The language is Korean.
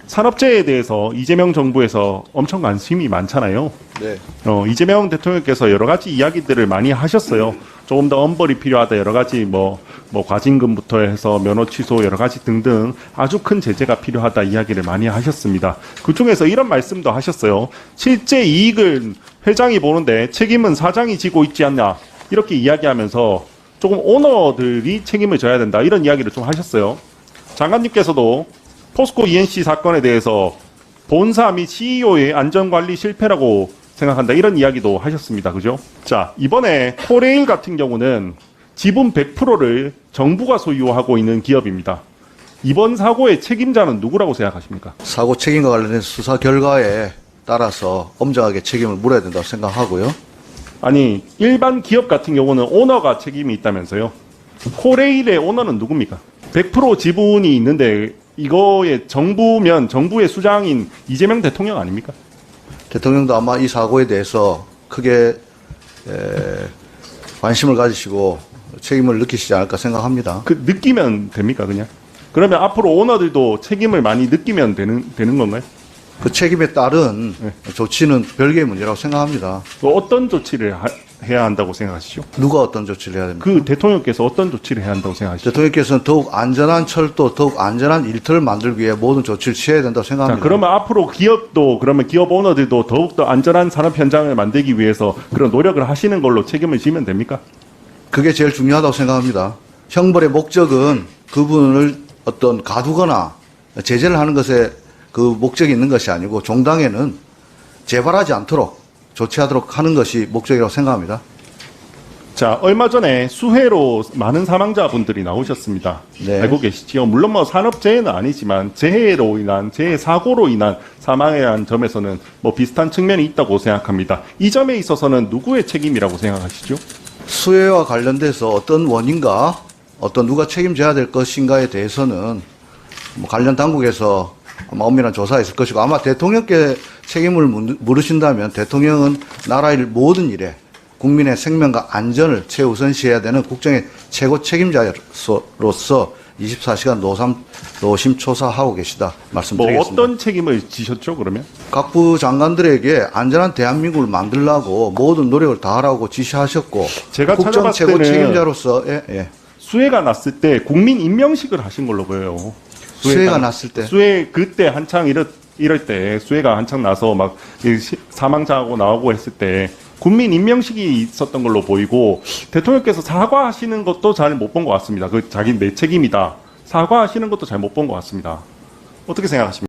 산업재해에 대해서 이재명 정부에서 엄청 관심이 많잖아요. 네. 이재명 대통령께서 여러 가지 이야기들을 많이 하셨어요. 조금 더 엄벌이 필요하다. 여러 가지 뭐 과징금부터 해서 면허 취소 여러 가지 등등 아주 큰 제재가 필요하다 이야기를 많이 하셨습니다. 그 중에서 이런 말씀도 하셨어요. 실제 이익을 회장이 보는데 책임은 사장이 지고 있지 않냐. 이렇게 이야기하면서 조금 오너들이 책임을 져야 된다. 이런 이야기를 좀 하셨어요. 장관님께서도 포스코 ENC 사건에 대해서 본사 및 CEO의 안전관리 실패라고 생각한다. 이런 이야기도 하셨습니다. 그죠? 자, 이번에 코레일 같은 경우는 지분 100%를 정부가 소유하고 있는 기업입니다. 이번 사고의 책임자는 누구라고 생각하십니까? 사고 책임과 관련된 수사 결과에 따라서 엄정하게 책임을 물어야 된다고 생각하고요. 아니, 일반 기업 같은 경우는 오너가 책임이 있다면서요. 코레일의 오너는 누굽니까? 100% 지분이 있는데 이거의 정부의 수장인 이재명 대통령 아닙니까? 대통령도 아마 이 사고에 대해서 크게 관심을 가지시고 책임을 느끼시지 않을까 생각합니다. 그 느끼면 됩니까, 그냥? 그러면 앞으로 오너들도 책임을 많이 느끼면 되는 건가요? 그 책임에 따른 조치는 별개의 문제라고 생각합니다. 어떤 조치를 해야 한다고 생각하시죠? 누가 어떤 조치를 해야 됩니까? 그 대통령께서 어떤 조치를 해야 한다고 생각하시죠? 대통령께서는 더욱 안전한 철도, 더욱 안전한 일터를 만들기 위해 모든 조치를 취해야 된다고 자, 생각합니다. 그러면 앞으로 그러면 기업 오너들도 더욱더 안전한 산업 현장을 만들기 위해서 그런 노력을 하시는 걸로 책임을 지면 됩니까? 그게 제일 중요하다고 생각합니다. 형벌의 목적은 그분을 어떤 가두거나 제재를 하는 것에 그 목적이 있는 것이 아니고 종당에는 재발하지 않도록 조치하도록 하는 것이 목적이라고 생각합니다. 자, 얼마 전에 수해로 많은 사망자분들이 나오셨습니다. 네. 알고 계시지요? 물론 뭐 산업재해는 아니지만 재해 사고로 인한 사망에 대한 점에서는 뭐 비슷한 측면이 있다고 생각합니다. 이 점에 있어서는 누구의 책임이라고 생각하시죠? 수해와 관련돼서 어떤 원인과 누가 책임져야 될 것인가에 대해서는 뭐 관련 당국에서 아마 엄밀한 조사가 있을 것이고 아마 대통령께 책임을 물으신다면 대통령은 나라의 모든 일에 국민의 생명과 안전을 최우선시해야 되는 국정의 최고 책임자로서 24시간 노심초사하고 계시다 말씀드리겠습니다. 뭐 어떤 책임을 지셨죠, 그러면? 각부 장관들에게 안전한 대한민국을 만들려고 모든 노력을 다하라고 지시하셨고 제가 국정 찾아봤을 최고 때는 책임자로서 수해가 났을 때 국민 임명식을 하신 걸로 보여요. 수해가 났을 때 그때 한창 이럴 때 수해가 한창 나서 막 사망자하고 나오고 했을 때 국민 임명식이 있었던 걸로 보이고 대통령께서 사과하시는 것도 잘 못 본 것 같습니다. 내 책임이다. 사과하시는 것도 잘 못 본 것 같습니다. 어떻게 생각하십니까?